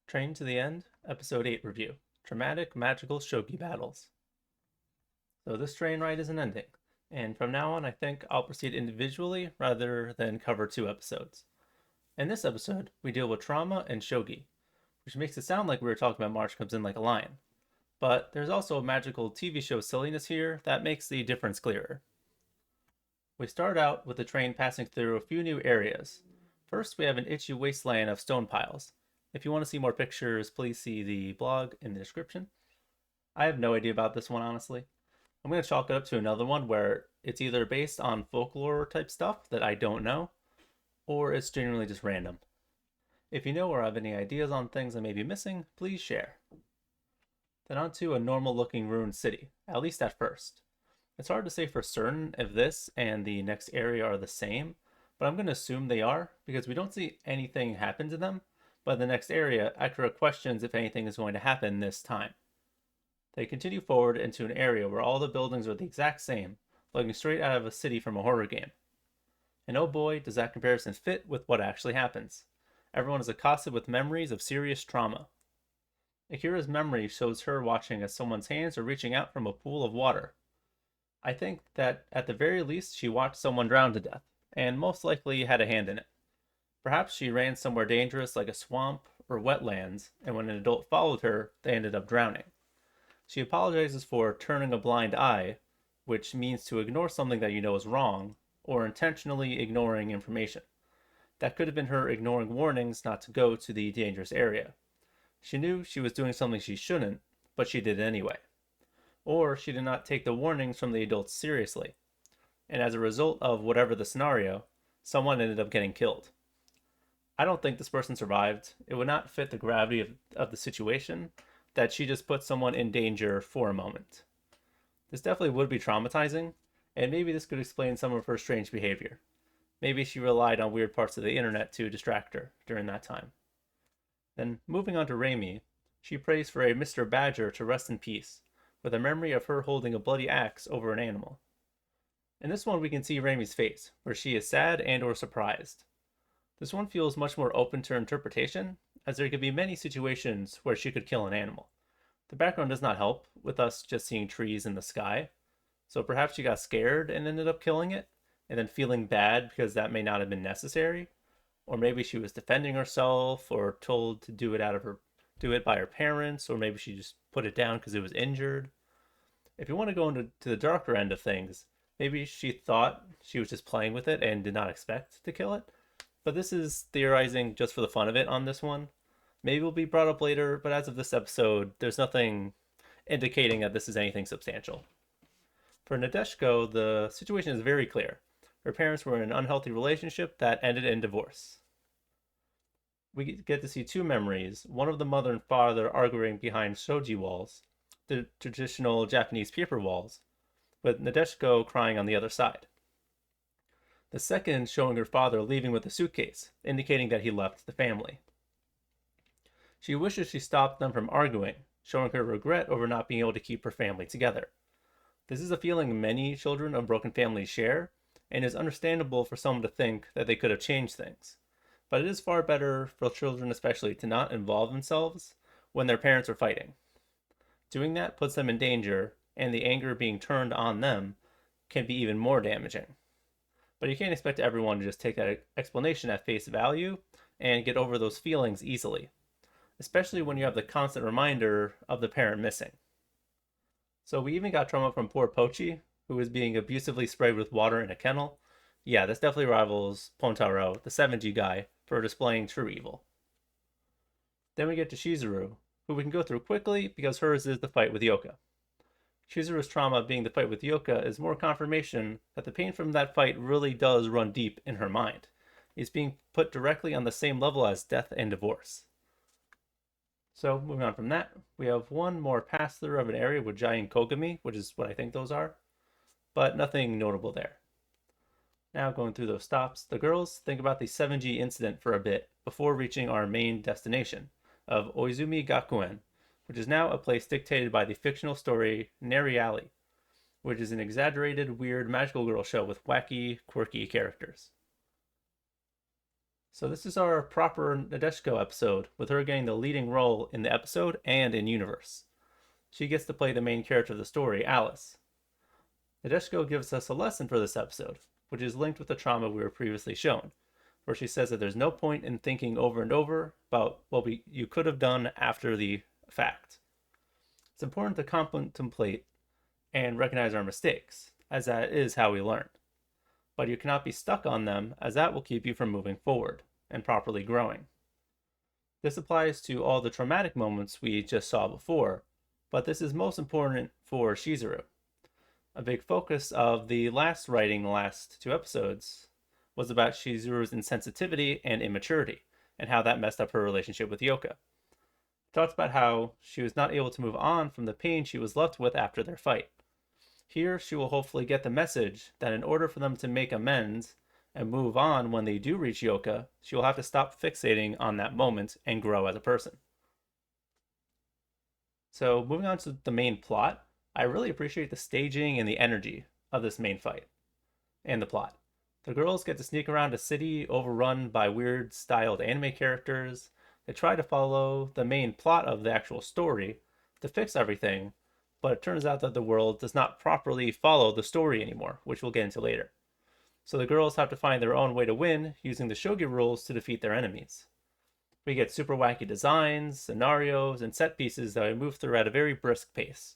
Train to the End, Episode 8 review. Dramatic Magical Shogi Battles. So this train ride isn't ending, and from now on I think I'll proceed individually rather than cover two episodes. In this episode, we deal with trauma and shogi, which makes it sound like we were talking about March Comes In Like a Lion. But there's also a magical TV show silliness here that makes the difference clearer. We start out with the train passing through a few new areas. First, we have an itchy wasteland of stone piles. If you want to see more pictures, please see the blog in the description. I have no idea about this one, honestly. I'm going to chalk it up to another one where it's either based on folklore type stuff that I don't know, or it's genuinely just random. If you know or have any ideas on things I may be missing, please share. Then on to a normal looking ruined city, at least at first. It's hard to say for certain if this and the next area are the same, but I'm going to assume they are because we don't see anything happen to them. But in the next area, Akira questions if anything is going to happen this time. They continue forward into an area where all the buildings are the exact same, looking straight out of a city from a horror game. And oh boy, does that comparison fit with what actually happens. Everyone is accosted with memories of serious trauma. Akira's memory shows her watching as someone's hands are reaching out from a pool of water. I think that at the very least she watched someone drown to death, and most likely had a hand in it. Perhaps she ran somewhere dangerous like a swamp or wetlands, and when an adult followed her, they ended up drowning. She apologizes for turning a blind eye, which means to ignore something that you know is wrong, or intentionally ignoring information. That could have been her ignoring warnings not to go to the dangerous area. She knew she was doing something she shouldn't, but she did it anyway. Or she did not take the warnings from the adults seriously, and as a result of whatever the scenario, someone ended up getting killed. I don't think this person survived. It would not fit the gravity of the situation that she just put someone in danger for a moment. This definitely would be traumatizing, and maybe this could explain some of her strange behavior. Maybe she relied on weird parts of the internet to distract her during that time. Then, moving on to Raimi, she prays for a Mr. Badger to rest in peace, with a memory of her holding a bloody axe over an animal. In this one, we can see Raimi's face, where she is sad and or surprised. This one feels much more open to interpretation, as there could be many situations where she could kill an animal. The background does not help, with us just seeing trees in the sky, so perhaps she got scared and ended up killing it, and then feeling bad because that may not have been necessary, or maybe she was defending herself, or told to do it by her parents, or maybe she just put it down because it was injured. If you want to go into the darker end of things, maybe she thought she was just playing with it and did not expect to kill it. But this is theorizing just for the fun of it on this one. Maybe it will be brought up later, but as of this episode, there's nothing indicating that this is anything substantial. For Nadeshiko, the situation is very clear. Her parents were in an unhealthy relationship that ended in divorce. We get to see two memories, one of the mother and father arguing behind shogi walls, the traditional Japanese paper walls, with Nadeshiko crying on the other side. The second showing her father leaving with a suitcase, indicating that he left the family. She wishes she stopped them from arguing, showing her regret over not being able to keep her family together. This is a feeling many children of broken families share, and is understandable for someone to think that they could have changed things. But it is far better for children especially to not involve themselves when their parents are fighting. Doing that puts them in danger, and the anger being turned on them can be even more damaging. But you can't expect everyone to just take that explanation at face value and get over those feelings easily, especially when you have the constant reminder of the parent missing. So we even got trauma from poor Pochi, who was being abusively sprayed with water in a kennel. Yeah, this definitely rivals Pontaro, the 7G guy, for displaying true evil. Then we get to Shizuru, who we can go through quickly because hers is the fight with Yoka. Chizuru's trauma being the fight with Yoka is more confirmation that the pain from that fight really does run deep in her mind. It's being put directly on the same level as death and divorce. So, moving on from that, we have one more pass-through of an area with giant kogami, which is what I think those are, but nothing notable there. Now, going through those stops, the girls think about the 7G incident for a bit before reaching our main destination of Oizumi Gakuen, which is now a place dictated by the fictional story Neri Alley, which is an exaggerated, weird magical girl show with wacky, quirky characters. So this is our proper Nadeshiko episode, with her getting the leading role in the episode and in universe. She gets to play the main character of the story, Alice. Nadeshiko gives us a lesson for this episode, which is linked with the trauma we were previously shown, where she says that there's no point in thinking over and over about what you could have done after the fact. It's important to contemplate and recognize our mistakes, as that is how we learn. But you cannot be stuck on them, as that will keep you from moving forward and properly growing. This applies to all the traumatic moments we just saw before, but this is most important for Shizuru. A big focus of the last writing, the last two episodes, was about Shizuru's insensitivity and immaturity, and how that messed up her relationship with Yoka. It talks about how she was not able to move on from the pain she was left with after their fight. Here, she will hopefully get the message that in order for them to make amends and move on when they do reach Yoka, she will have to stop fixating on that moment and grow as a person. So, moving on to the main plot, I really appreciate the staging and the energy of this main fight and the plot. The girls get to sneak around a city overrun by weird styled anime characters. They try to follow the main plot of the actual story to fix everything, but it turns out that the world does not properly follow the story anymore, which we'll get into later. So the girls have to find their own way to win using the Shogi rules to defeat their enemies. We get super wacky designs, scenarios, and set pieces that we move through at a very brisk pace.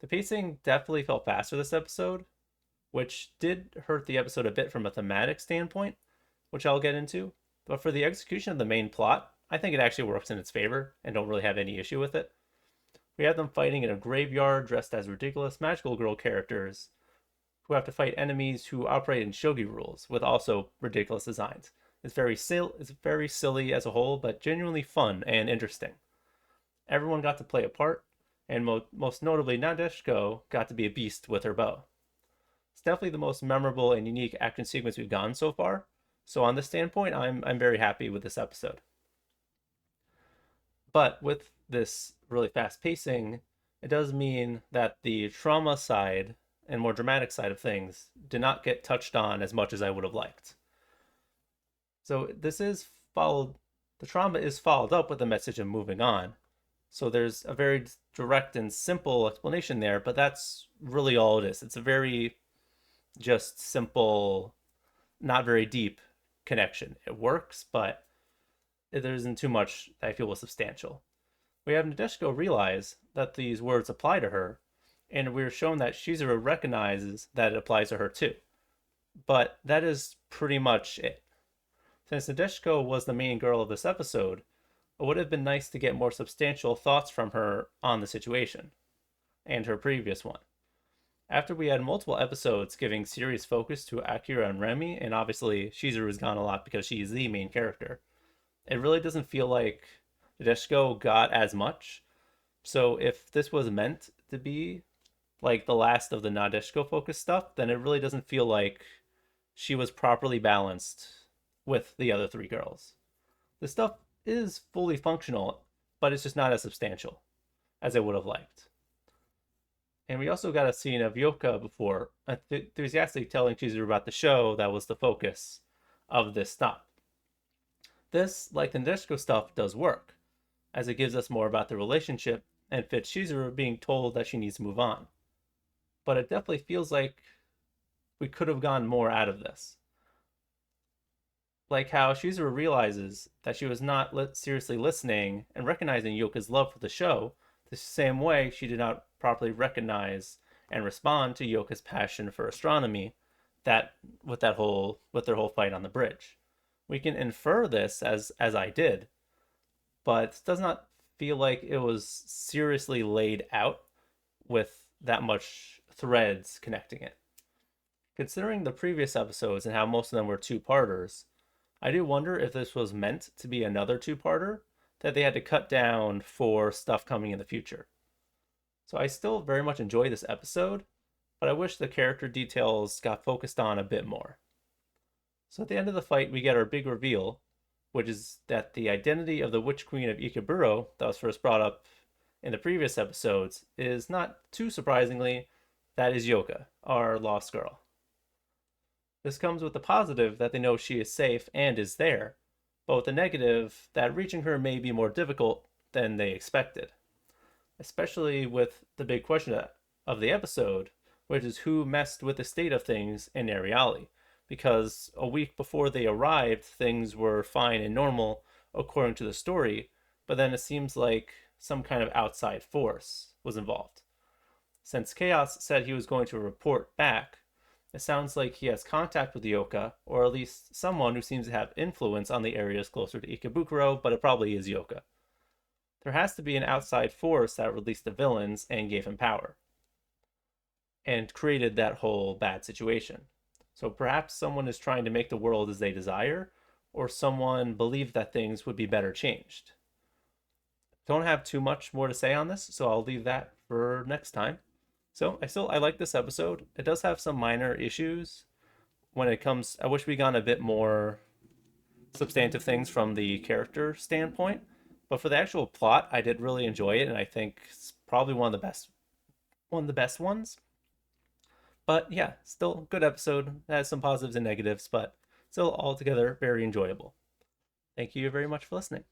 The pacing definitely felt faster this episode, which did hurt the episode a bit from a thematic standpoint, which I'll get into. But for the execution of the main plot, I think it actually works in its favor and don't really have any issue with it. We have them fighting in a graveyard dressed as ridiculous magical girl characters who have to fight enemies who operate in shogi rules with also ridiculous designs. It's very silly as a whole, but genuinely fun and interesting. Everyone got to play a part, and most notably Nadeshiko got to be a beast with her bow. It's definitely the most memorable and unique action sequence we've gotten so far, so on this standpoint, I'm very happy with this episode. But with this really fast pacing, it does mean that the trauma side and more dramatic side of things did not get touched on as much as I would have liked. So the trauma is followed up with a message of moving on. So there's a very direct and simple explanation there, but that's really all it is. It's a very just simple, not very deep connection. It works, but there isn't too much that I feel was substantial. We have Nadeshiko realize that these words apply to her, and we're shown that Shizuru recognizes that it applies to her too. But that is pretty much it. Since Nadeshiko was the main girl of this episode, it would have been nice to get more substantial thoughts from her on the situation, and her previous one. After we had multiple episodes giving serious focus to Akira and Remy, and obviously Shizuru's gone a lot because she's the main character, it really doesn't feel like Nadeshiko got as much. So if this was meant to be like the last of the Nadeshiko focused stuff, then it really doesn't feel like she was properly balanced with the other three girls. The stuff is fully functional, but it's just not as substantial as I would have liked. And we also got a scene of Yoka before, enthusiastically telling Chizuru about the show that was the focus of this stop. This, like the Nadeshiko stuff, does work, as it gives us more about the relationship and fits Shizuru being told that she needs to move on. But it definitely feels like we could have gotten more out of this. Like how Shizuru realizes that she was not seriously listening and recognizing Yoka's love for the show, the same way she did not properly recognize and respond to Yoka's passion for astronomy with their whole fight on the bridge. We can infer this as I did, but it does not feel like it was seriously laid out with that much threads connecting it. Considering the previous episodes and how most of them were two-parters, I do wonder if this was meant to be another two-parter that they had to cut down for stuff coming in the future. So I still very much enjoy this episode, but I wish the character details got focused on a bit more. So at the end of the fight, we get our big reveal, which is that the identity of the Witch Queen of Ikeburo that was first brought up in the previous episodes is not too surprisingly, that is Yoka, our lost girl. This comes with the positive that they know she is safe and is there, but with the negative that reaching her may be more difficult than they expected, especially with the big question of the episode, which is who messed with the state of things in Areali. Because a week before they arrived, things were fine and normal according to the story, but then it seems like some kind of outside force was involved. Since Chaos said he was going to report back, it sounds like he has contact with Yoka, or at least someone who seems to have influence on the areas closer to Ikebukuro, but it probably is Yoka. There has to be an outside force that released the villains and gave him power, and created that whole bad situation. So perhaps someone is trying to make the world as they desire, or someone believed that things would be better changed. Don't have too much more to say on this, so I'll leave that for next time. So I like this episode. It does have some minor issues when it comes. I wish we got a bit more substantive things from the character standpoint, but for the actual plot, I did really enjoy it, and I think it's probably one of the best ones. But yeah, still good episode. It has some positives and negatives, but still altogether very enjoyable. Thank you very much for listening.